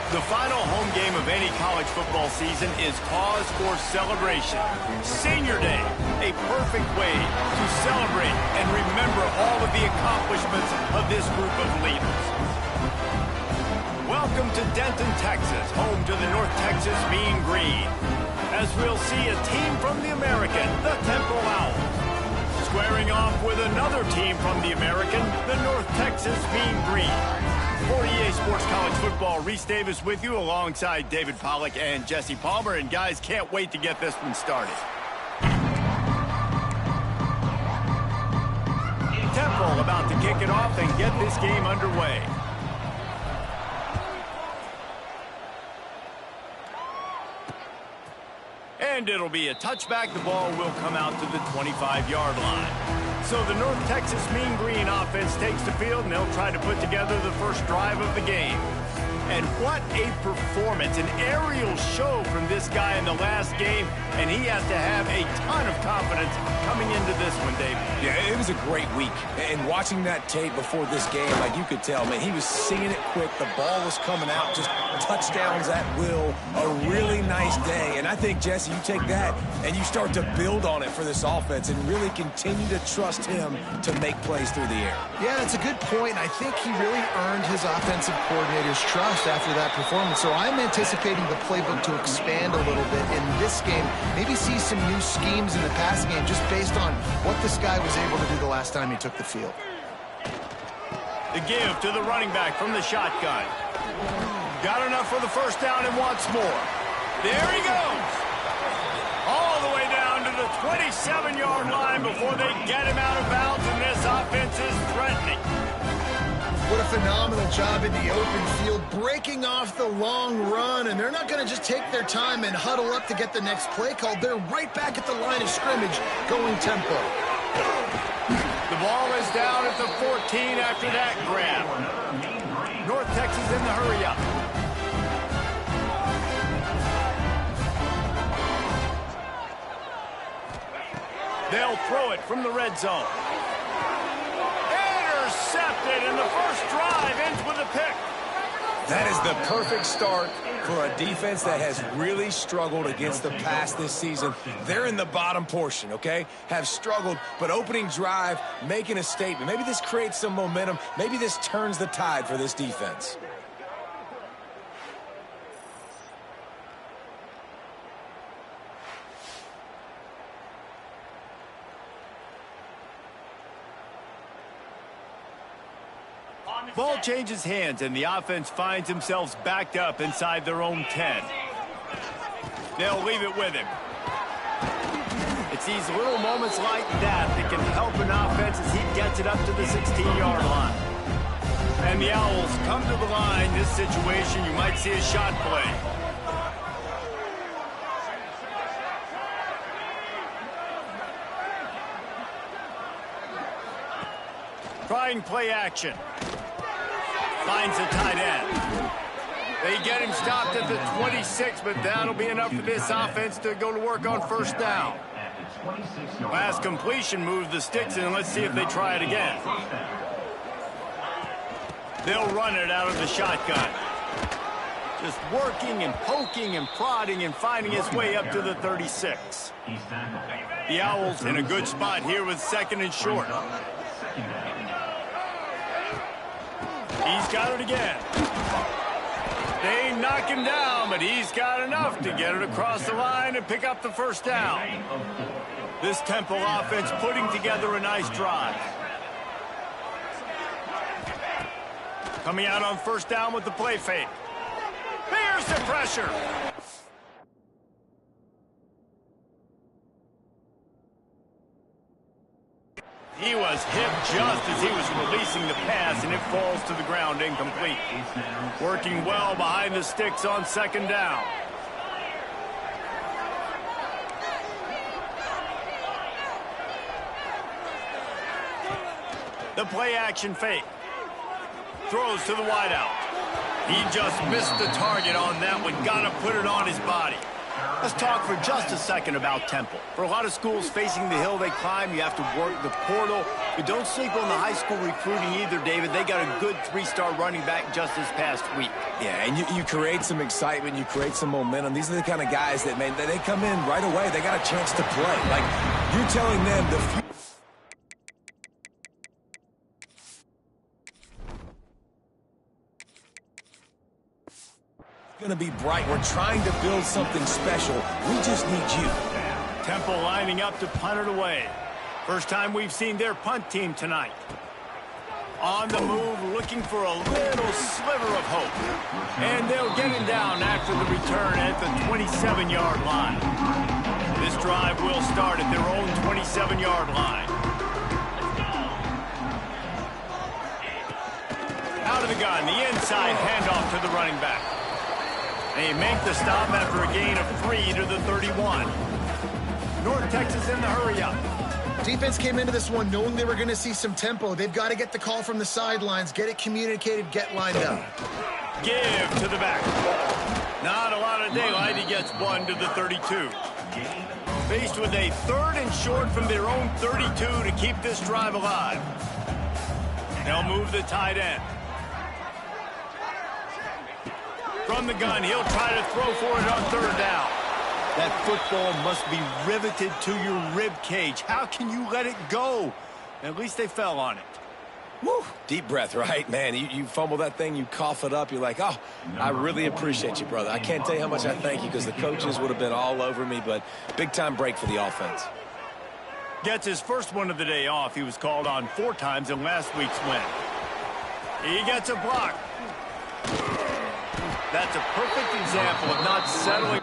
The final home game of any college football season is cause for celebration. Senior Day, a perfect way to celebrate and remember all of the accomplishments of this group of leaders. Welcome to Denton, Texas, home to the North Texas Mean Green, as we'll see a team from the American, the Temple Owls, squaring off with another team from the American, the North Texas Mean Green. For EA Sports College Football, Reese Davis with you alongside David Pollack and Jesse Palmer. And guys, can't wait to get this one started. Temple about to kick it off and get this game underway. And it'll be a touchback. The ball will come out to the 25-yard line. So the North Texas Mean Green offense takes the field, and they'll try to put together the first drive of the game. And what a performance, an aerial show from this guy in the last game, and he has to have a ton of confidence coming into this one, Dave. Yeah, it was a great week. And watching that tape before this game, like you could tell, man, he was seeing it quick. The ball was coming out, just touchdowns at will. A really nice day. And I think, Jesse, you take that and you start to build on it for this offense and really continue to trust him to make plays through the air. Yeah, that's a good point. I think he really earned his offensive coordinator's trust after that performance. So I'm anticipating the playbook to expand a little bit in this game. Maybe see some new schemes in the passing game just based on what this guy was able to do the last time he took the field. The give to the running back from the shotgun. Got enough for the first down and wants more. There he goes. All the way down to the 27-yard line before they get him out of bounds, and this offense is threatening. What a phenomenal job in the open field, breaking off the long run, and they're not going to just take their time and huddle up to get the next play called. They're right back at the line of scrimmage, going tempo. The ball is down at the 14 after that grab. North Texas in the hurry up. They'll throw it from the red zone. Intercepted, and the first drive ends with a pick. That is the perfect start for a defense that has really struggled against the pass this season. They're in the bottom portion, okay? Have struggled, but opening drive, making a statement. Maybe this creates some momentum. Maybe this turns the tide for this defense. Ball changes hands, and the offense finds themselves backed up inside their own 10. They'll leave it with him. It's these little moments like that that can help an offense as he gets it up to the 16-yard line. And the Owls come to the line. This situation, you might see a shot play. Trying play action. Finds the tight end. They get him stopped at the 26, but that'll be enough for this offense to go to work on first down. Pass completion moves the sticks, and let's see if they try it again. They'll run it out of the shotgun. Just working and poking and prodding and finding his way up to the 36. The Owls in a good spot here with second and short. He's got it again. They knock him down, but he's got enough to get it across the line and pick up the first down. This Temple offense putting together a nice drive. Coming out on first down with the play fake. Here's the pressure. He was hit just as he was releasing the pass, and it falls to the ground incomplete. Working well behind the sticks on second down. The play action fake. Throws to the wideout. He just missed the target on that one. Gotta put it on his body. Let's talk for just a second about Temple. For a lot of schools facing the hill they climb, you have to work the portal, But don't sleep on the high school recruiting either, David. They got a good three-star running back just this past week. Yeah, and you create some excitement, you create some momentum. These are the kind of guys that, man, they come in right away. They got a chance to play. Like, you're telling them the future going to be bright. We're trying to build something special. We just need you. Temple lining up to punt it away. First time we've seen their punt team tonight. On the move, looking for a little sliver of hope. And they'll get him down after the return at the 27-yard line. This drive will start at their own 27-yard line. Out of the gun, the inside handoff to the running back. They make the stop after a gain of 3 to the 31. North Texas in the hurry-up. Defense came into this one knowing they were going to see some tempo. They've got to get the call from the sidelines, get it communicated, get lined up. Give to the back. Not a lot of daylight. He gets 1 to the 32. Faced with a 3rd and short from their own 32 to keep this drive alive. They'll move the tight end. From the gun, he'll try to throw for it on 3rd down. That football must be riveted to your rib cage. How can you let it go? At least they fell on it. Woo, deep breath, right? Man, you fumble that thing, you cough it up, you're like, oh, I really appreciate you, brother. I can't tell you how much I thank you because the coaches would have been all over me, but big-time break for the offense. Gets his first one of the day off. He was called on 4 times in last week's win. He gets a block. That's a perfect example of not settling.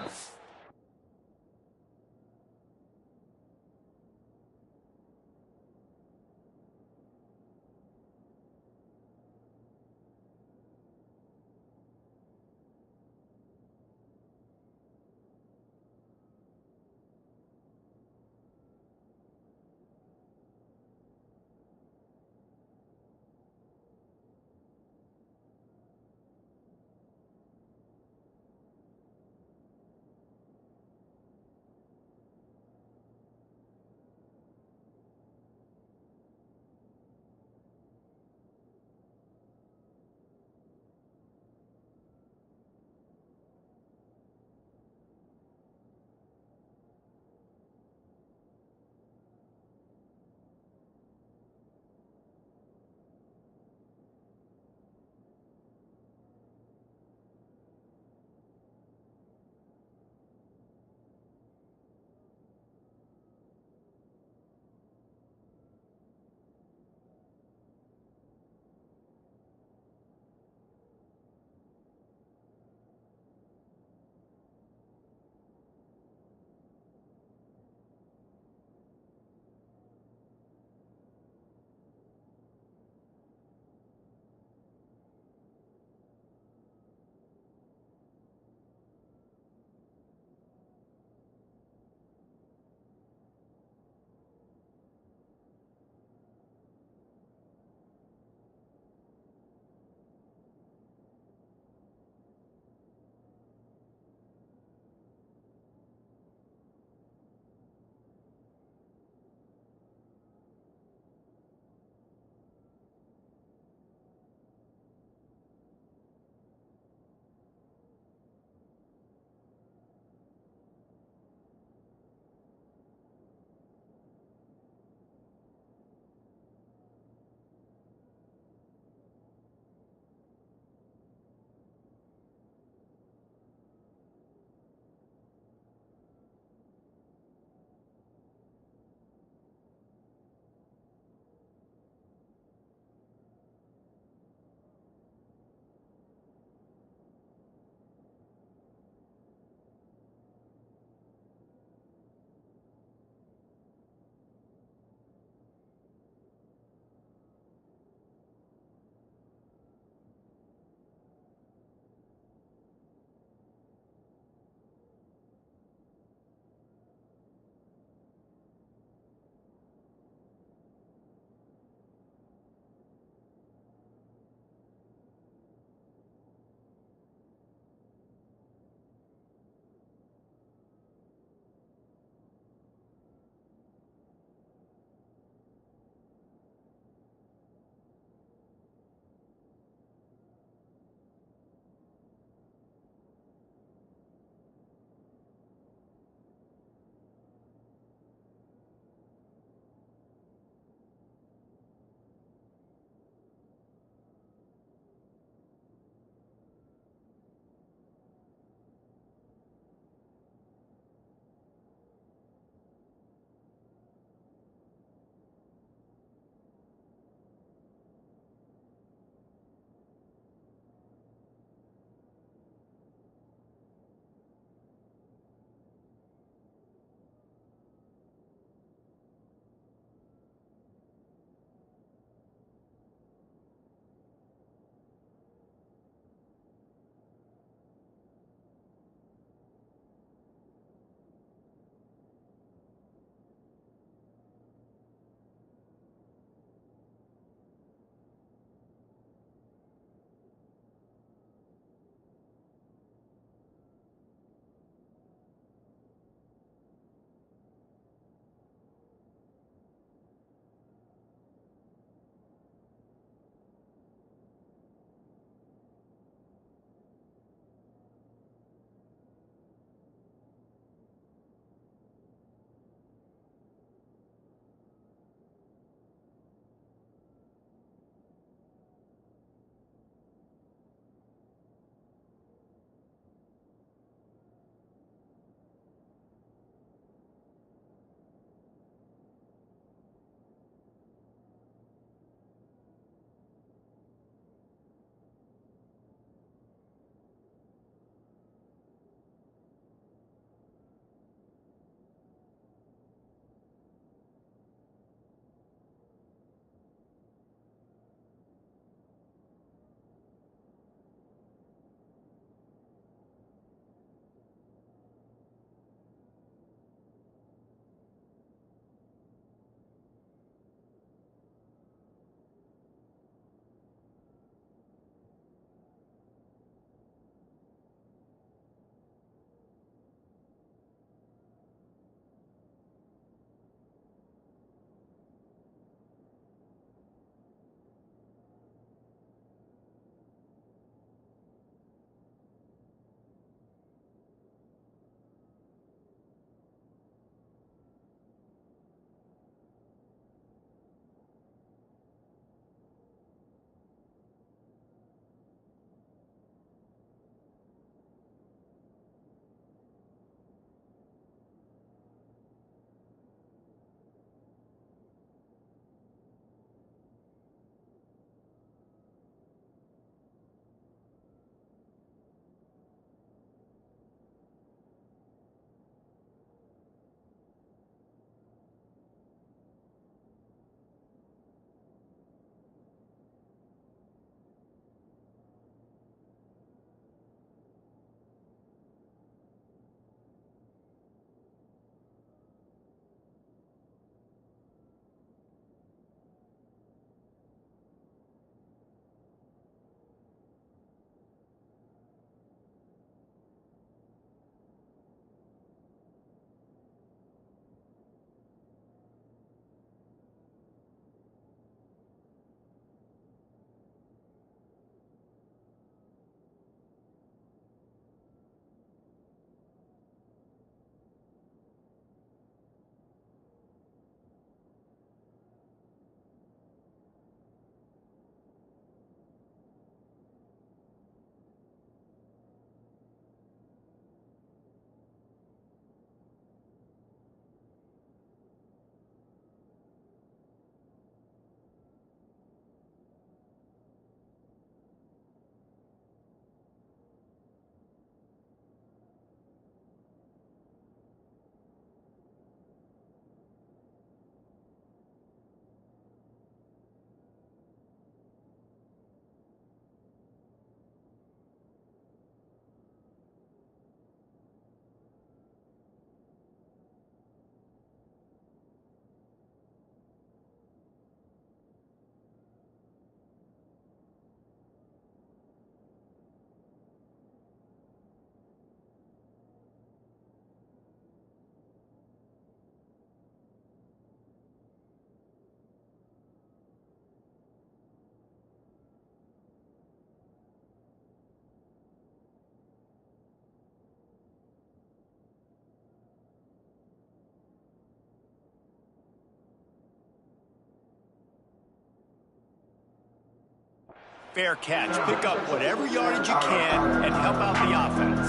fair catch. Pick up whatever yardage you can and help out the offense.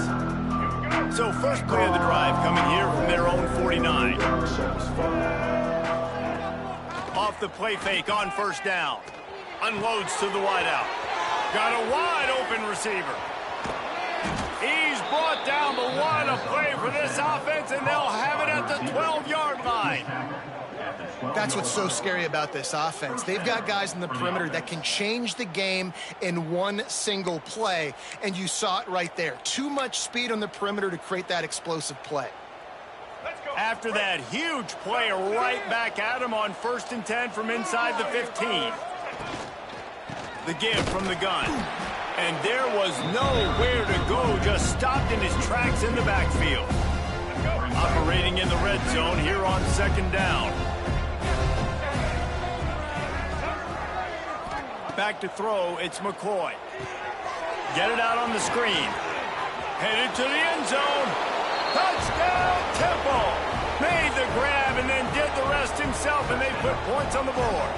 So first play of the drive coming here from their own 49. Off the play fake on first down. Unloads to the wideout. Got a wide open receiver. He's brought down, but what a play for this offense, and they'll have it at the 12-yard line. That's what's so scary about this offense. They've got guys in the perimeter that can change the game in one single play, and you saw it right there. Too much speed on the perimeter to create that explosive play. After that huge play, right back at him on 1st and 10 from inside the 15. The give from the gun. And there was nowhere to go, just stopped in his tracks in the backfield. Operating in the red zone here on 2nd down. Back to throw, it's McCoy. Get it out on the screen. Headed to the end zone. Touchdown, Temple! Made the grab and then did the rest himself, and they put points on the board.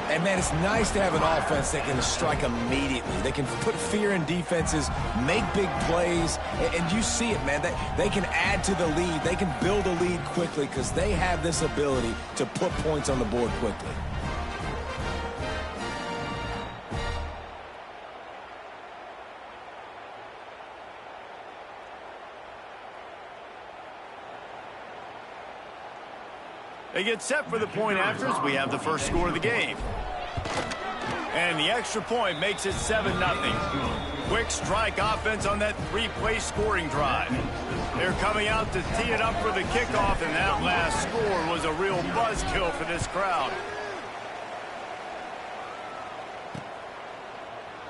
And, man, it's nice to have an offense that can strike immediately. They can put fear in defenses, make big plays, and you see it, man. They can add to the lead. They can build a lead quickly because they have this ability to put points on the board quickly. They get set for the point afters. We have the first score of the game. And the extra point makes it 7-0. Quick strike offense on that 3-play scoring drive. They're coming out to tee it up for the kickoff, and that last score was a real buzzkill for this crowd.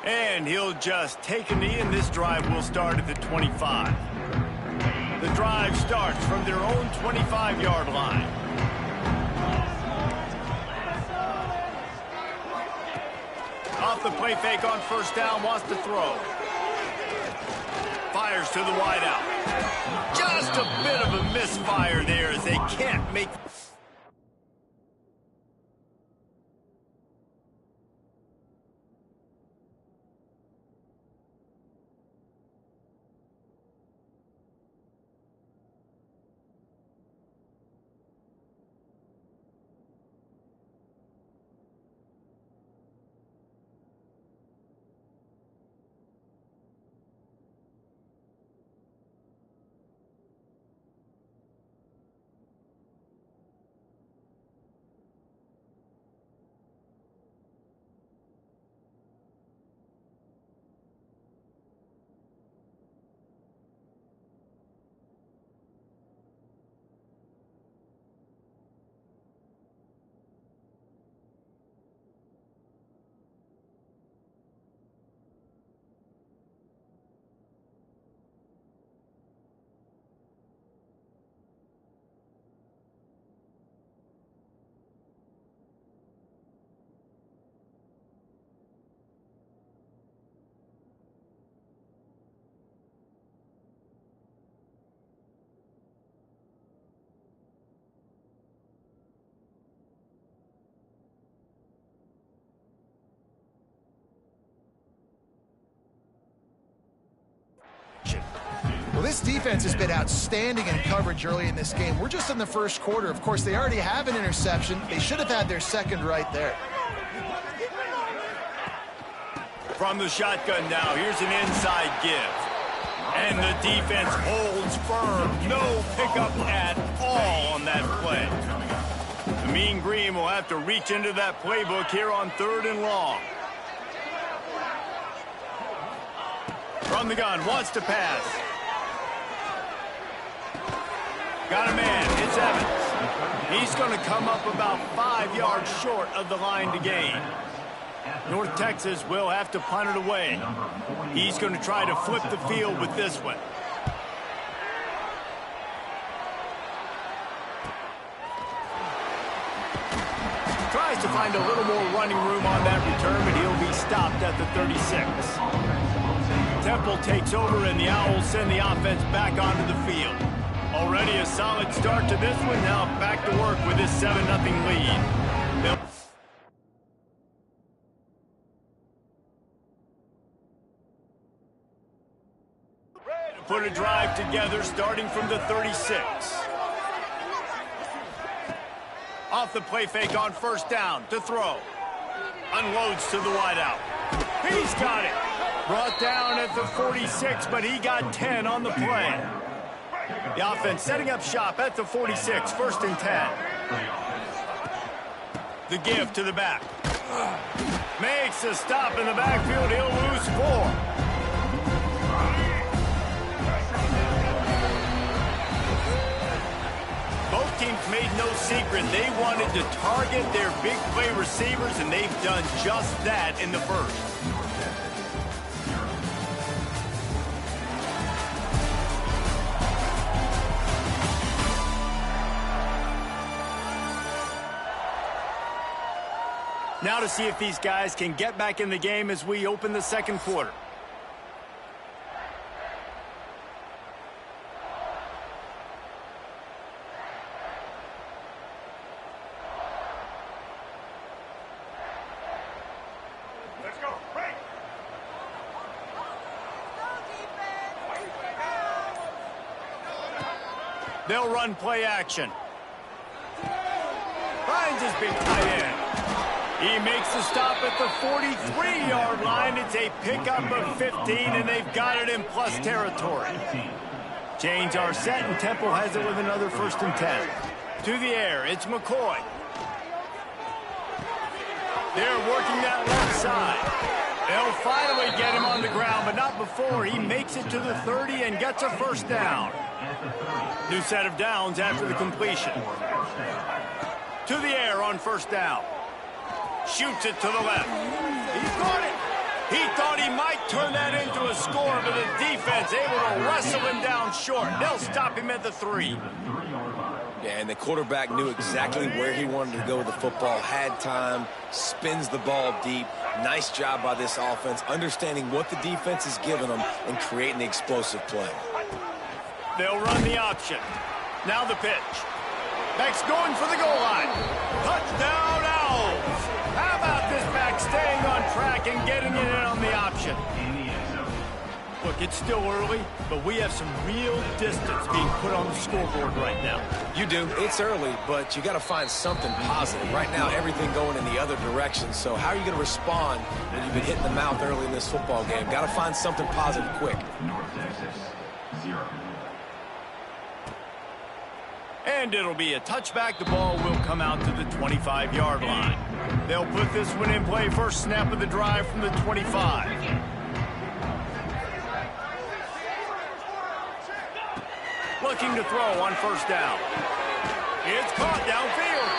And he'll just take a knee, and this drive will start at the 25. The drive starts from their own 25-yard line. Off the play fake on first down, wants to throw. Fires to the wideout. Just a bit of a misfire there as they can't make... Well, this defense has been outstanding in coverage early in this game. We're just in the first quarter. Of course, they already have an interception. They should have had their second right there. From the shotgun now, here's an inside give. And the defense holds firm. No pickup at all on that play. The Mean Green will have to reach into that playbook here on 3rd and long. From the gun, wants to pass. Got a man, it's Evans. He's going to come up about 5 yards short of the line to gain. North Texas will have to punt it away. He's going to try to flip the field with this one. Tries to find a little more running room on that return, but he'll be stopped at the 36. Temple takes over, and the Owls send the offense back onto the field. Already a solid start to this one. Now back to work with this 7-0 lead. put a drive together starting from the 36. Off the play fake on first down to throw. Unloads to the wideout. He's got it. Brought down at the 46, but he got 10 on the play. The offense setting up shop at the 46, 1st and 10. The give to the back. Makes a stop in the backfield. He'll lose 4. Both teams made no secret. They wanted to target their big play receivers, and they've done just that in the first. Now to see if these guys can get back in the game as we open the second quarter. Let's go. Break. They'll run play action. Finds his big tight end. He makes the stop at the 43-yard line. It's a pickup of 15, and they've got it in plus territory. Chains are set, and Temple has it with another 1st and 10. To the air, it's McCoy. They're working that left side. They'll finally get him on the ground, but not before he makes it to the 30 and gets a 1st down. New set of downs after the completion. To the air on 1st down. Shoots it to the left. He's got it. He thought he might turn that into a score, but the defense able to wrestle him down short. They'll stop him at the 3. Yeah, and the quarterback knew exactly where he wanted to go with the football, had time, spins the ball deep. Nice job by this offense, understanding what the defense is giving them and creating the explosive play. They'll run the option. Now the pitch. Back's going for the goal line. Touchdown, Owls! How about this back staying on track and getting it in on the option? Look, it's still early, but we have some real distance being put on the scoreboard right now. You do. It's early, but you got to find something positive. Right now, everything going in the other direction. So how are you going to respond when you've been hitting the mouth early in this football game? Got to find something positive quick. And it'll be a touchback. The ball will come out to the 25-yard line. They'll put this one in play. First snap of the drive from the 25. Looking to throw on 1st down. It's caught downfield.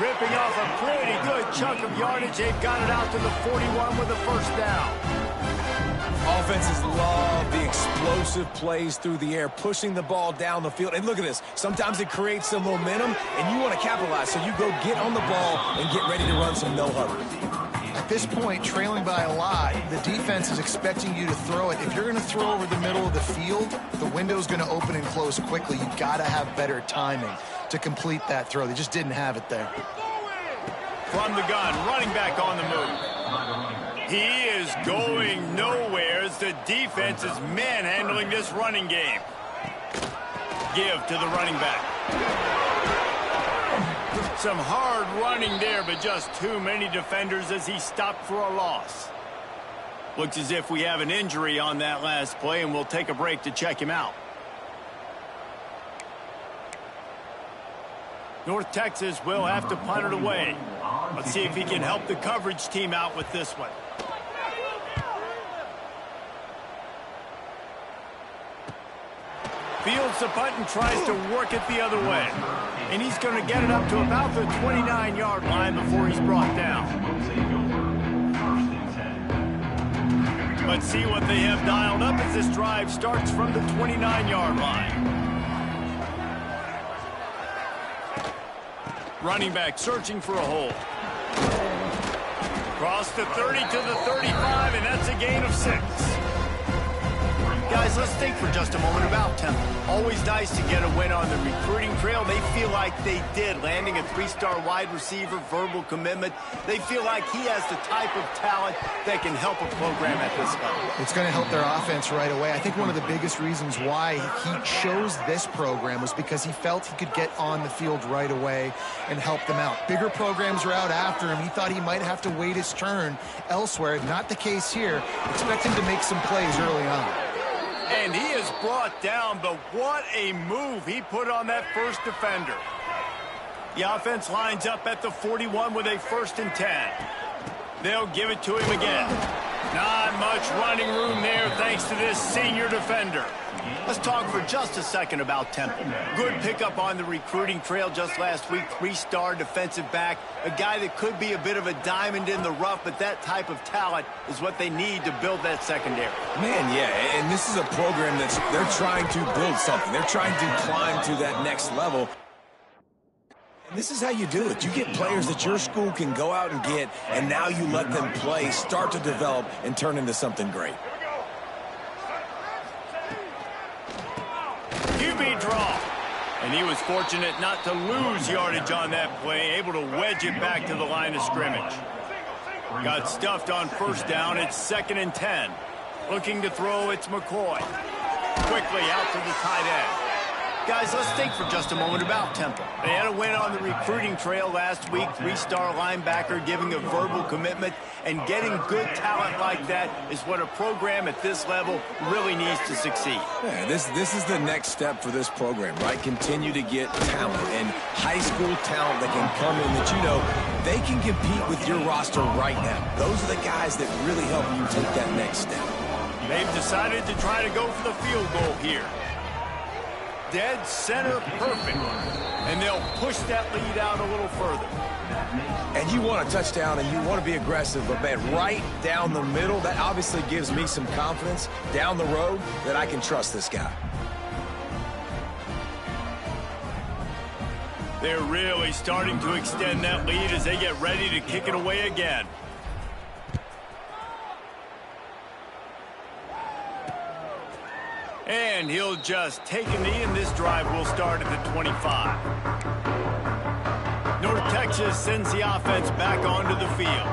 Ripping off a pretty good chunk of yardage. They've got it out to the 41 with a 1st down. Offenses love the explosive plays through the air, pushing the ball down the field. And look at this. Sometimes it creates some momentum, and you want to capitalize. So you go get on the ball and get ready to run some no-huddle. At this point, trailing by a lot, the defense is expecting you to throw it. If you're going to throw over the middle of the field, the window's going to open and close quickly. You've got to have better timing to complete that throw. They just didn't have it there. From the gun, running back on the move. He is going nowhere as the defense is manhandling this running game. Give to the running back. Some hard running there, but just too many defenders as he stopped for a loss. Looks as if we have an injury on that last play, and we'll take a break to check him out. North Texas will have to punt it away. Let's see if he can help the coverage team out with this one. Fields the punt and tries to work it the other way. And he's going to get it up to about the 29-yard line before he's brought down. Let's see what they have dialed up as this drive starts from the 29-yard line. Running back searching for a hole. Across the 30 to the 35, and that's a gain of 6. Guys, let's think for just a moment about Temple. Always nice to get a win on the recruiting trail. They feel like they did, landing a 3-star wide receiver, verbal commitment. They feel like he has the type of talent that can help a program at this level. It's going to help their offense right away. I think one of the biggest reasons why he chose this program was because he felt he could get on the field right away and help them out. Bigger programs are out after him. He thought he might have to wait his turn elsewhere. Not the case here. Expect him to make some plays early on. And he is brought down, but what a move he put on that first defender. The offense lines up at the 41 with a 1st and 10. They'll give it to him again. Not much running room there thanks to this senior defender. Let's talk for just a second about Temple. Good pickup on the recruiting trail just last week. 3-star defensive back. A guy that could be a bit of a diamond in the rough, but that type of talent is what they need to build that secondary. Man, yeah, and this is a program they're trying to build something. They're trying to climb to that next level. And this is how you do it. You get players that your school can go out and get, and now you let them play, start to develop, and turn into something great. QB draw. And he was fortunate not to lose yardage on that play, able to wedge it back to the line of scrimmage. Got stuffed on 1st down. It's 2nd and 10. Looking to throw, it's McCoy. Quickly out to the tight end. Guys, let's think for just a moment about Temple. They had a win on the recruiting trail last week. 3-star linebacker giving a verbal commitment, and getting good talent like that is what a program at this level really needs to succeed. Yeah, this is the next step for this program, right? Continue to get talent and high school talent that can come in that, you know, they can compete with your roster right now. Those are the guys that really help you take that next step. They've decided to try to go for the field goal here. Dead center perfect. And they'll push that lead out a little further. And you want a touchdown and you want to be aggressive, but man, right down the middle, that obviously gives me some confidence down the road that I can trust this guy. They're really starting to extend that lead as they get ready to kick it away again. And he'll just take a knee, and this drive will start at the 25. North Texas sends the offense back onto the field.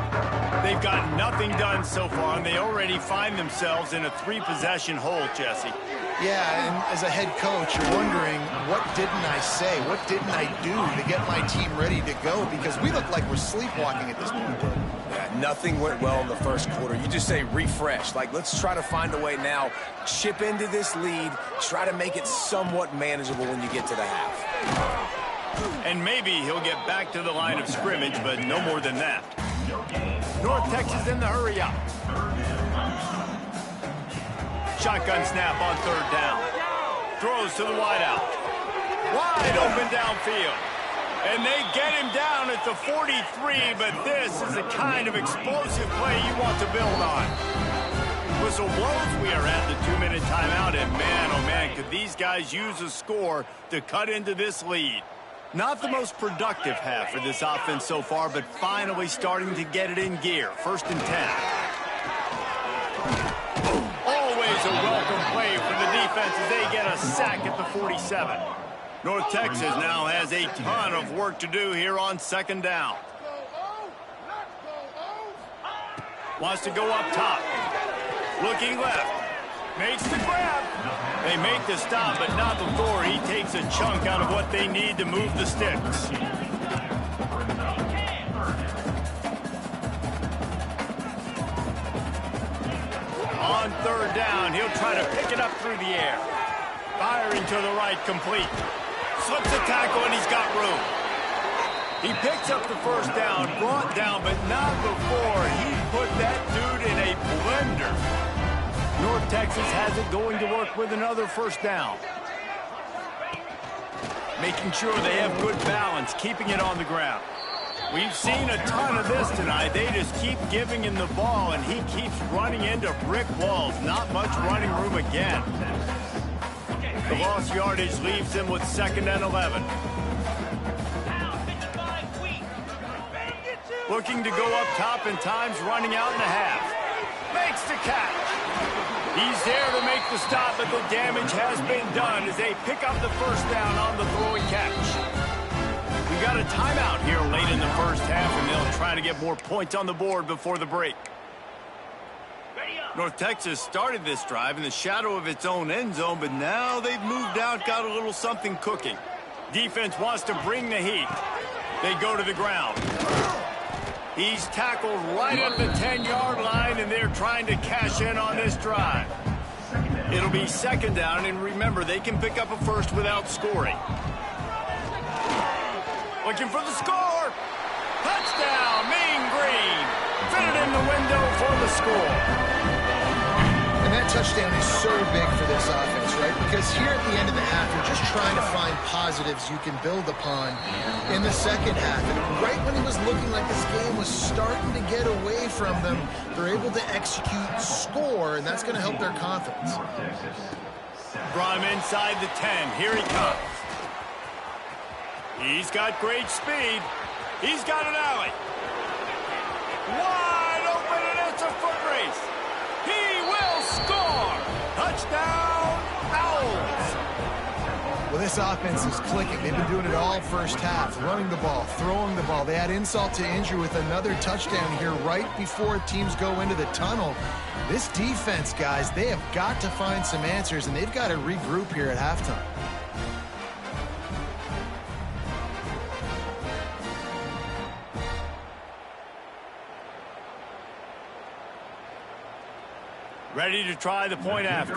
They've got nothing done so far, and they already find themselves in a 3-possession hole, Jesse. Yeah, and as a head coach, you're wondering, what didn't I say? What didn't I do to get my team ready to go? Because we look like we're sleepwalking at this point. Yeah, nothing went well in the first quarter. You just say refresh. Like, let's try to find a way now, chip into this lead, try to make it somewhat manageable when you get to the half. And maybe he'll get back to the line of scrimmage, but no more than that. North Texas in the hurry up. Shotgun snap on 3rd down. Throws to the wideout. Wide open downfield. And they get him down at the 43, but this is the kind of explosive play you want to build on. Whistle blows, we are at the 2-minute timeout, and man, oh man, could these guys use a score to cut into this lead. Not the most productive half for this offense so far, but finally starting to get it in gear. 1st and 10. Always a welcome play for the defense as they get a sack at the 47. North Texas now has a ton of work to do here on 2nd down. Wants to go up top. Looking left. Makes the grab. They make the stop, but not before he takes a chunk out of what they need to move the sticks. On 3rd down, he'll try to pick it up through the air. Firing to the right, complete. Slips a tackle, and he's got room. He picks up the 1st down, brought down, but not before he put that dude in a blender. North Texas has it going to work with another 1st down. Making sure they have good balance, keeping it on the ground. We've seen a ton of this tonight. They just keep giving him the ball, and he keeps running into brick walls. Not much running room again. The lost yardage leaves him with 2nd and 11. Looking to go up top, and time's running out in the half. makes the catch. He's there to make the stop, but the damage has been done as they pick up the first down on the throwing catch. We got a timeout here late in the first half, and they'll try to get more points on the board before the break. North Texas started this drive in the shadow of its own end zone, but now they've moved out, got a little something cooking. Defense wants to bring the heat. They go to the ground. He's tackled right at the 10-yard line, and they're trying to cash in on this drive. It'll be second down, and remember, they can pick up a first without scoring. Looking for the score. Touchdown, Mean Green. Fit it in the window for the score. And that touchdown is so big for this offense, right? Because here at the end of the half, you're just trying to find positives you can build upon in the second half. And right when it was looking like this game was starting to get away from them, they're able to execute, score, and that's going to help their confidence. Brought him inside the 10. Here he comes. He's got great speed. He's got an alley. Wide open, and it's a foot race. He will score! Touchdown, Owls! Well, this offense is clicking. They've been doing it all first half, running the ball, throwing the ball. They add insult to injury with another touchdown here right before teams go into the tunnel. This defense, guys, they have got to find some answers, and they've got to regroup here at halftime. Ready to try the point after.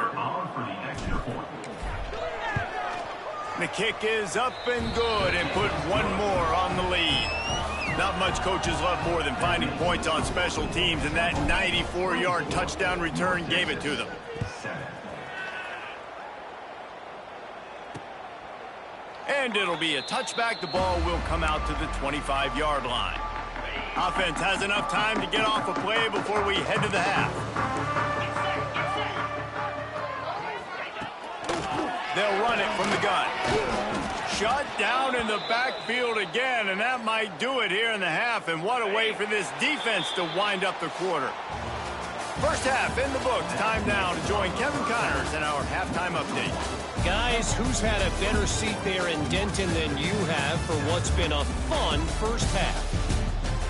The kick is up and good, and put one more on the lead. Not much coaches love more than finding points on special teams, and that 94-yard touchdown return gave it to them. And it'll be a touchback. The ball will come out to the 25-yard line. Offense has enough time to get off a play before we head to the half. They'll run it from the gun. Shut down in the backfield again, and that might do it here in the half. And what a way for this defense to wind up the quarter. First half in the books. Time now to join Kevin Connors in our halftime update. Guys, who's had a better seat there in Denton than you have for what's been a fun first half?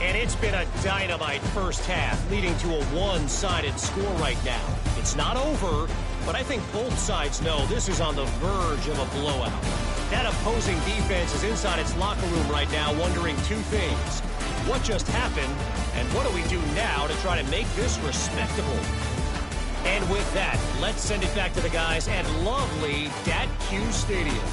And it's been a dynamite first half, leading to a one-sided score right now. It's not over, but I think both sides know this is on the verge of a blowout. That opposing defense is inside its locker room right now wondering two things. What just happened, and what do we do now to try to make this respectable? And with that, let's send it back to the guys at lovely Dat-Q Stadium.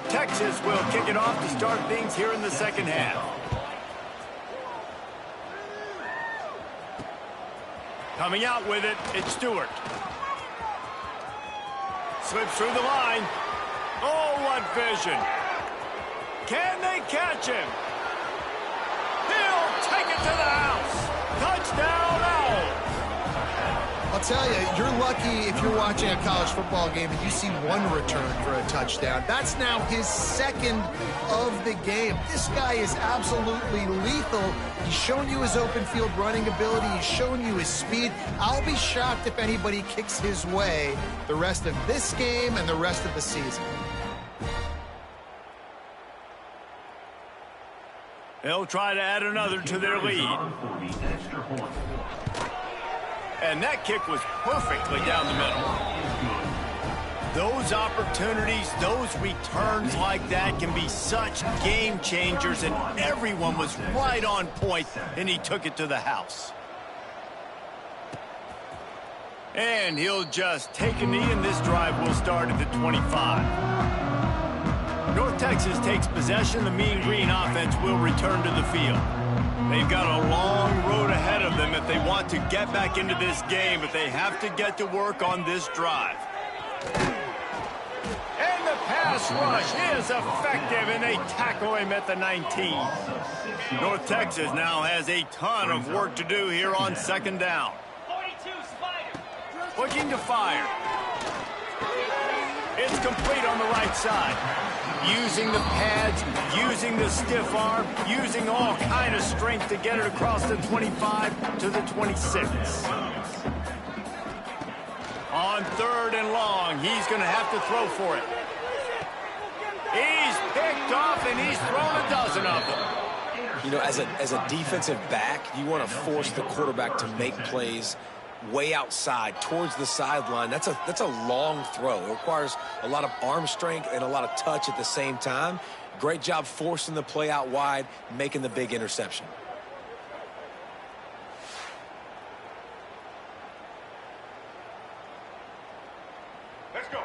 Texas will kick it off to start things here in the second half. Coming out with it, it's Stewart. Slips through the line. Oh, what vision. Can they catch him? He'll take it to the house. Touchdown, Owls. I'll tell you, you're lucky if you're watching a college football game and you see one return for a touchdown. That's now his second of the game. This guy is absolutely lethal. He's shown you his open field running ability. He's shown you his speed. I'll be shocked if anybody kicks his way the rest of this game and the rest of the season. They'll try to add another to their lead. And that kick was perfectly down the middle. Those opportunities, those returns like that can be such game changers, and everyone was right on point, and he took it to the house. And he'll just take a knee, and this drive will start at the 25. North Texas takes possession. The Mean Green offense will return to the field. They've got a long road ahead of them if they want to get back into this game, but they have to get to work on this drive. And the pass rush is effective, and they tackle him at the 19. North Texas now has a ton of work to do here on second down. Looking to fire. It's complete on the right side. Using the pads, using the stiff arm, using all kind of strength to get it across the 25 to the 26. On third and long, he's going to have to throw for it. He's picked off, and he's thrown a dozen of them. You know, as a defensive back, you want to force the quarterback to make plays way outside, towards the sideline. That's a long throw. It requires a lot of arm strength and a lot of touch at the same time. Great job forcing the play out wide, making the big interception.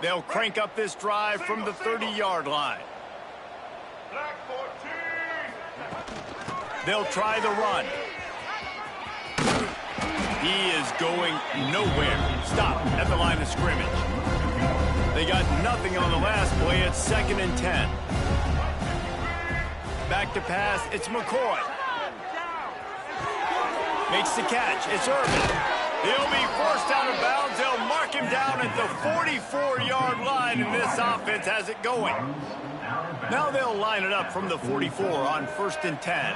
They'll crank up this drive from the 30-yard line. They'll try the run. He is going nowhere. Stop at the line of scrimmage. They got nothing on the last play. It's 2nd and 10. Back to pass. It's McCoy. Makes the catch. It's Urban. He'll be forced out of bounds. They'll mark him down at the 44-yard line, and this offense has it going. Now they'll line it up from the 44 on 1st and 10.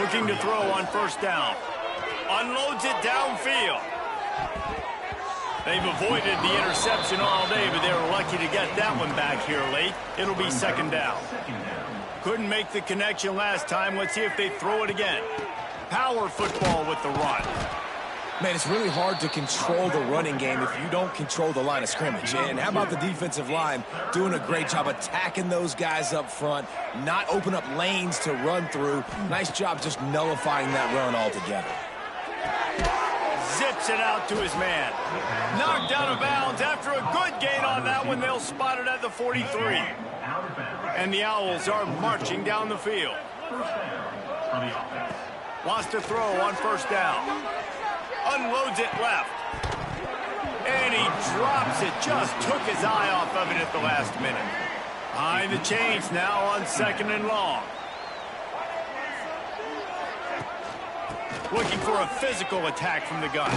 Looking to throw on first down. Unloads it downfield. They've avoided the interception all day, but they were lucky to get that one back here late. It'll be 2nd down. Couldn't make the connection last time. Let's see if they throw it again. Power football with the run. Man, it's really hard to control the running game if you don't control the line of scrimmage. And how about the defensive line doing a great job attacking those guys up front, not open up lanes to run through. Nice job just nullifying that run altogether. Zips it out to his man. Knocked out of bounds after a good gain on that one. They'll spot it at the 43. And the Owls are marching down the field. Wants to throw on first down. Unloads it left. And he drops it. Just took his eye off of it at the last minute. Behind the chains now on 2nd and long. Looking for a physical attack from the gun.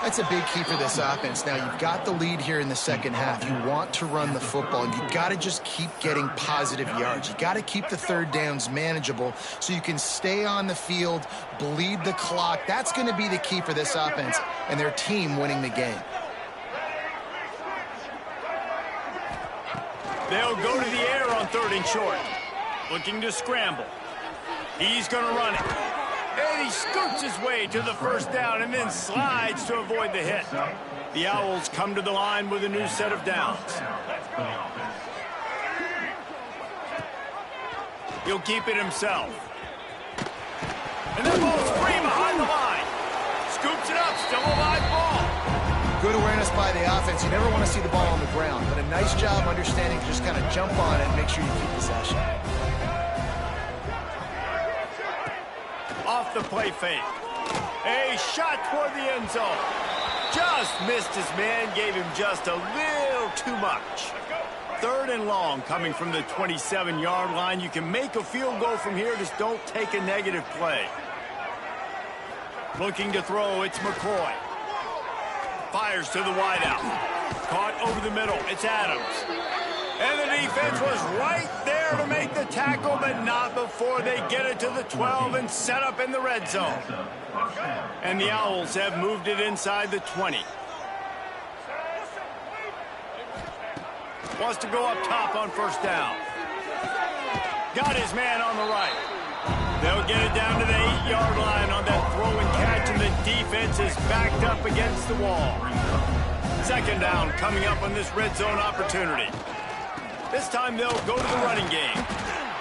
That's a big key for this offense. Now, you've got the lead here in the second half. You want to run the football. You've got to just keep getting positive yards. You've got to keep the third downs manageable so you can stay on the field, bleed the clock. That's going to be the key for this offense and their team winning the game. They'll go to the air on 3rd and short. Looking to scramble. He's going to run it. And he scoots his way to the first down and then slides to avoid the hit. The Owls come to the line with a new set of downs. He'll keep it himself. And that ball's free behind the line. Scoops it up, still a live ball. Good awareness by the offense. You never want to see the ball on the ground, but a nice job understanding to just kind of jump on it and make sure you keep possession. Off the play fake. A shot toward the end zone. Just missed his man, gave him just a little too much. 3rd and long coming from the 27-yard line. You can make a field goal from here, just don't take a negative play. Looking to throw, it's McCoy. Fires to the wideout. Caught over the middle, it's Adams. And the defense was right there to make the tackle, but not before they get it to the 12 and set up in the red zone. And the Owls have moved it inside the 20. Wants to go up top on first down. Got his man on the right. They'll get it down to the 8-yard line on that throw and catch, and the defense is backed up against the wall. 2nd down coming up on this red zone opportunity. This time they'll go to the running game.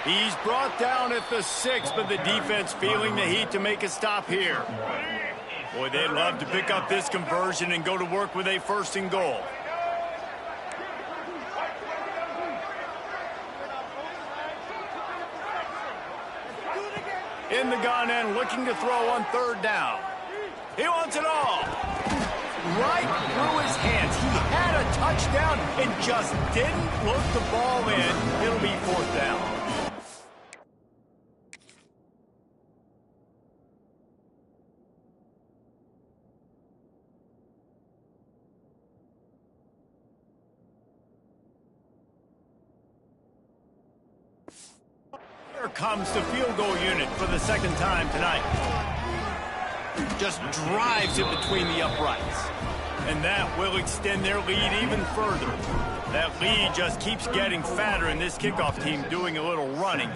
He's brought down at the 6, but the defense feeling the heat to make a stop here. Boy, they'd love to pick up this conversion and go to work with a 1st and goal. In the gun and looking to throw on 3rd down. He wants it all. right through his hands. He had a touchdown and just didn't look the ball in. It'll be 4th down. Here comes the field goal unit for the 2nd time tonight. Just drives it between the uprights. And that will extend their lead even further. That lead just keeps getting fatter, and this kickoff team doing a little running.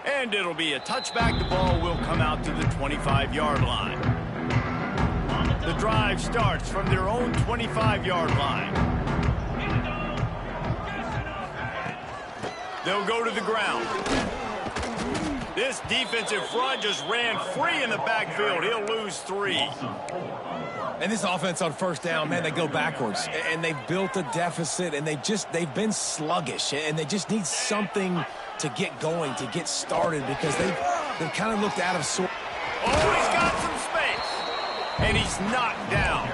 And it'll be a touchback. The ball will come out to the 25-yard line. The drive starts from their own 25-yard line. They'll go to the ground. This defensive front just ran free in the backfield. He'll lose 3. And this offense on 1st down, man, they go backwards. And they've built a deficit, and they've been sluggish. And they just need something to get going, to get started, because they've kind of looked out of sorts. Oh, he's got some space. And he's knocked down.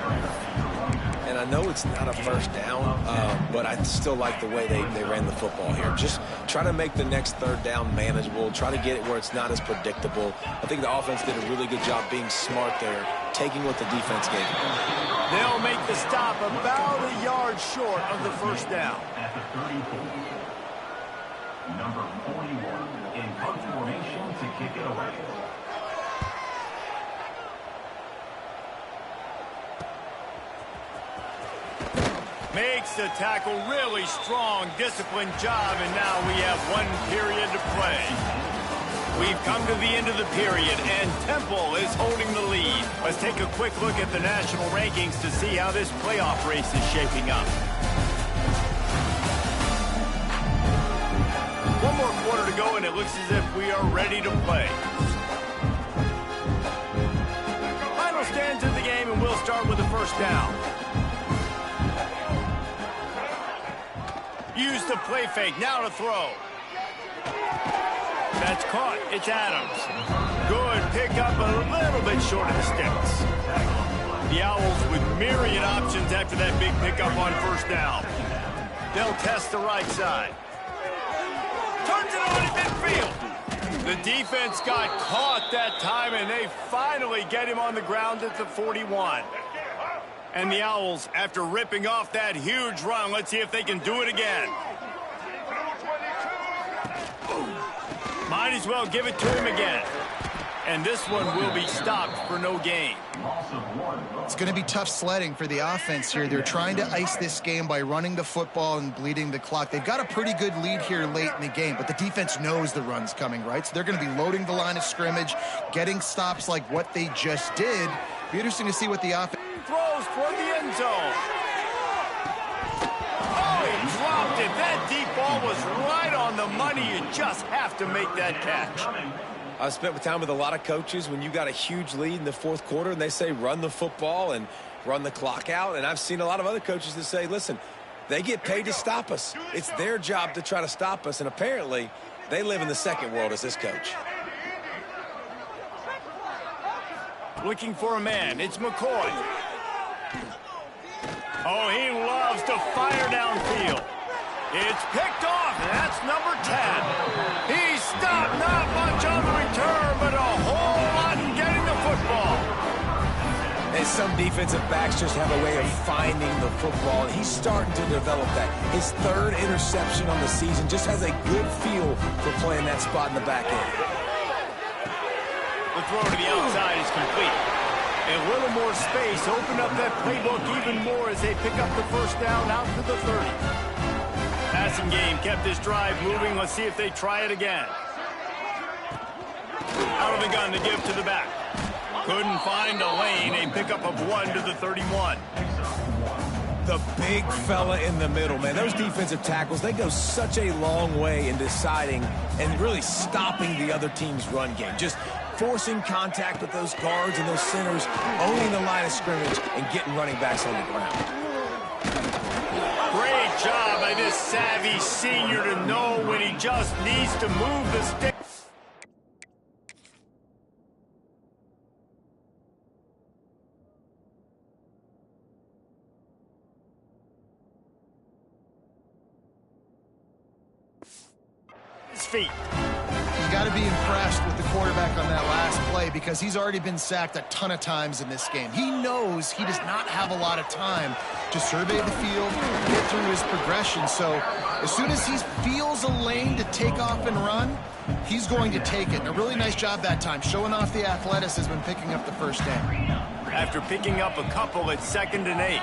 And I know it's not a 1st down, but I still like the way they ran the football here. Just try to make the next 3rd down manageable. Try to get it where it's not as predictable. I think the offense did a really good job being smart there, taking what the defense gave them. They'll make the stop about a yard short of the 1st down. At the 34. Number 41 in punt formation to kick it away. Makes the tackle, really strong, disciplined job, and now we have 1 period to play. We've come to the end of the period, and Temple is holding the lead. Let's take a quick look at the national rankings to see how this playoff race is shaping up. 1 more quarter to go, and it looks as if we are ready to play. Final stands of the game, and we'll start with the 1st down. Use the play fake, now to throw. That's caught, it's Adams. Good pickup, a little bit short of the sticks. The Owls with myriad options after that big pickup on 1st down. They'll test the right side. Turns it on in midfield. The defense got caught that time, and they finally get him on the ground at the 41. And the Owls, after ripping off that huge run, let's see if they can do it again. Might as well give it to him again. And this one will be stopped for no gain. It's going to be tough sledding for the offense here. They're trying to ice this game by running the football and bleeding the clock. They've got a pretty good lead here late in the game, but the defense knows the run's coming, right? So they're going to be loading the line of scrimmage, getting stops like what they just did. Be interesting to see what the offense throws for the end zone. Oh, he dropped it. That deep ball was right on the money. You just have to make that catch. I've spent time with a lot of coaches when you got a huge lead in the 4th quarter, and they say run the football and run the clock out. And I've seen a lot of other coaches that say, listen, they get paid to stop us. It's their job to try to stop us. And apparently, they live in the 2nd world as this coach. Looking for a man. It's McCoy. Oh, he loves to fire downfield. It's picked off, and that's number 10. He stopped, not much on the return, but a whole lot in getting the football. And some defensive backs just have a way of finding the football, and he's starting to develop that. His 3rd interception on the season, just has a good feel for playing that spot in the back end. The throw to the outside is complete. A little more space, open up that playbook even more as they pick up the 1st down out to the 30. Passing game kept this drive moving. Let's see if they try it again. Out of the gun to give to the back. Couldn't find a lane. A pickup of 1 to the 31. The big fella in the middle, man. Those defensive tackles, they go such a long way in deciding and really stopping the other team's run game. Just forcing contact with those guards and those centers, owning the line of scrimmage, and getting running backs on the ground. Great job by this savvy senior to know when he just needs to move the stick. feet. You got to be impressed with the quarterback on that last play because he's already been sacked a ton of times in this game. He knows he does not have a lot of time to survey the field, get through his progression. So as soon as he feels a lane to take off and run, he's going to take it. And a really nice job that time, showing off the athleticism and picking up the first down. After picking up a couple, it's 2nd and 8.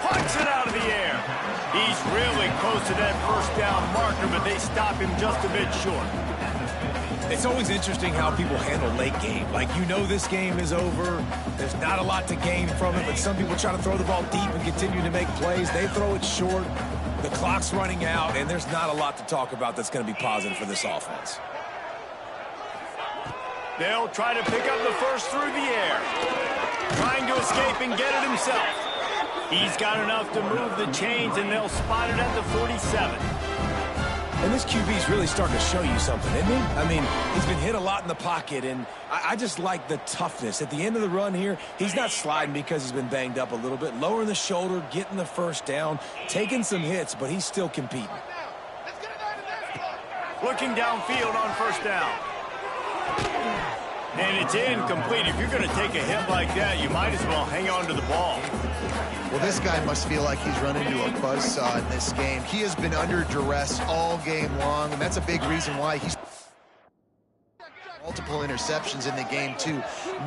Punts it out of the air. He's really close to that first down marker, but they stop him just a bit short. It's always interesting how people handle late game. Like, you know this game is over. There's not a lot to gain from it, but some people try to throw the ball deep and continue to make plays. They throw it short. The clock's running out, and there's not a lot to talk about that's going to be positive for this offense. They'll try to pick up the first through the air. Trying to escape and get it himself. He's got enough to move the chains, and they'll spot it at the 47. And this QB's really starting to show you something, isn't he? I mean, he's been hit a lot in the pocket, and I just like the toughness. At the end of the run here, he's not sliding because he's been banged up a little bit. Lowering the shoulder, getting the first down, taking some hits, but he's still competing. Looking downfield on first down. And it's incomplete. If you're going to take a hit like that, you might as well hang on to the ball. Well, this guy must feel like he's run into a buzzsaw in this game. He has been under duress all game long, and that's a big reason why he's multiple interceptions in the game, too.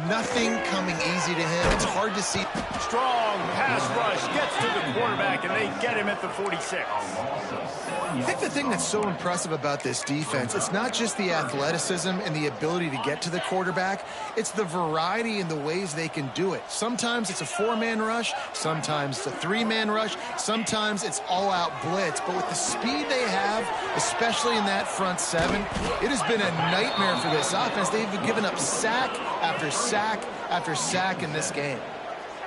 Nothing coming easy to him. It's hard to see. Strong pass rush gets to the quarterback, and they get him at the 46. I think the thing that's so impressive about this defense, it's not just the athleticism and the ability to get to the quarterback, it's the variety in the ways they can do it. Sometimes it's a 4-man rush, sometimes it's a 3-man rush, sometimes it's all-out blitz. But with the speed they have, especially in that front 7, it has been a nightmare for this offense. They've given up sack after sack after sack in this game.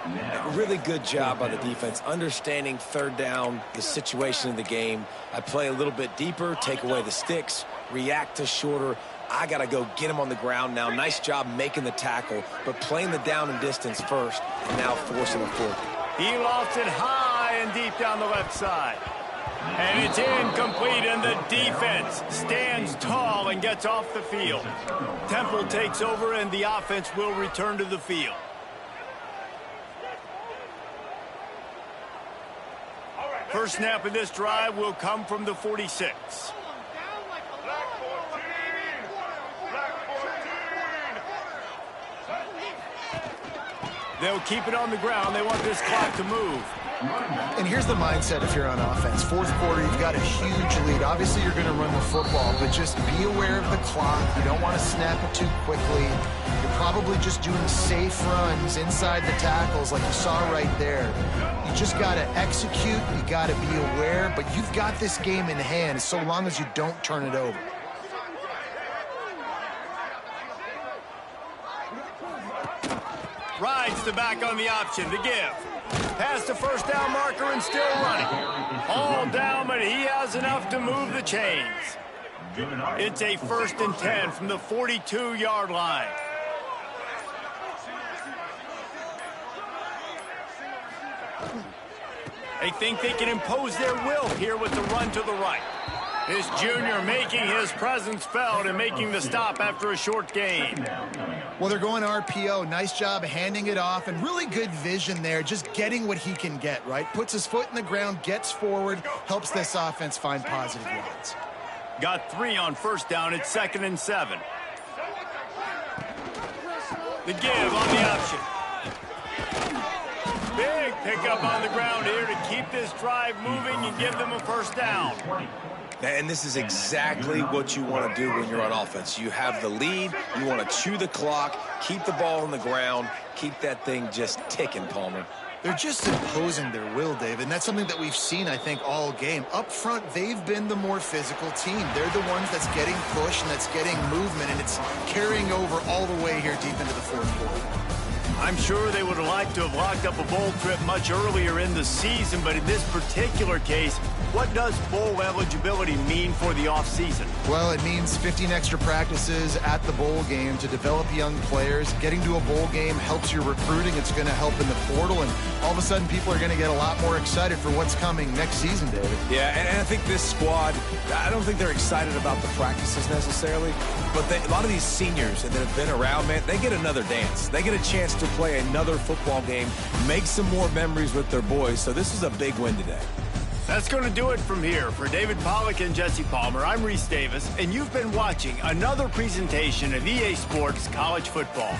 A really good job by the defense, understanding third down, the situation in the game. I play a little bit deeper, take away the sticks, react to shorter. I got to go get him on the ground now. Nice job making the tackle, but playing the down and distance first, and now forcing a fourth. He lofts it high and deep down the left side. And it's incomplete, and the defense stands tall and gets off the field. Temple takes over, and the offense will return to the field. First snap of this drive will come from the 46. They'll keep it on the ground. They want this clock to move. And here's the mindset if you're on offense. Fourth quarter, you've got a huge lead. Obviously, you're going to run the football, but just be aware of the clock. You don't want to snap it too quickly. You're probably just doing safe runs inside the tackles like you saw right there. You just got to execute. You got to be aware, but you've got this game in hand so long as you don't turn it over. Rides the back on the option to give. Past the first down marker and still running. All down, but he has enough to move the chains. It's a 1st and 10 from the 42-yard line. They think they can impose their will here with the run to the right. This junior making his presence felt and making the stop after a short gain. Well, they're going RPO. Nice job handing it off, and really good vision there, just getting what he can get, right? Puts his foot in the ground, gets forward, helps this offense find positive yards. Got 3 on first down. It's 2nd and 7. The give on the option. Big pickup on the ground here to keep this drive moving and give them a first down. And this is exactly what you want to do when you're on offense. You have the lead. You want to chew the clock, keep the ball on the ground, keep that thing just ticking, Palmer. They're just imposing their will, Dave, and that's something that we've seen, I think, all game. Up front, they've been the more physical team. They're the ones that's getting push and that's getting movement, and it's carrying over all the way here deep into the fourth quarter. I'm sure they would have liked to have locked up a bowl trip much earlier in the season, but in this particular case, what does bowl eligibility mean for the offseason? Well, it means 15 extra practices at the bowl game to develop young players. Getting to a bowl game helps your recruiting. It's going to help in the portal, and all of a sudden people are going to get a lot more excited for what's coming next season, David. Yeah, and I think this squad, I don't think they're excited about the practices necessarily, but a lot of these seniors that have been around, man, they get another dance. They get a chance to play another football game, make some more memories with their boys, so this is a big win today. That's going to do it from here. For David Pollack and Jesse Palmer, I'm Reese Davis, and you've been watching another presentation of EA Sports College Football.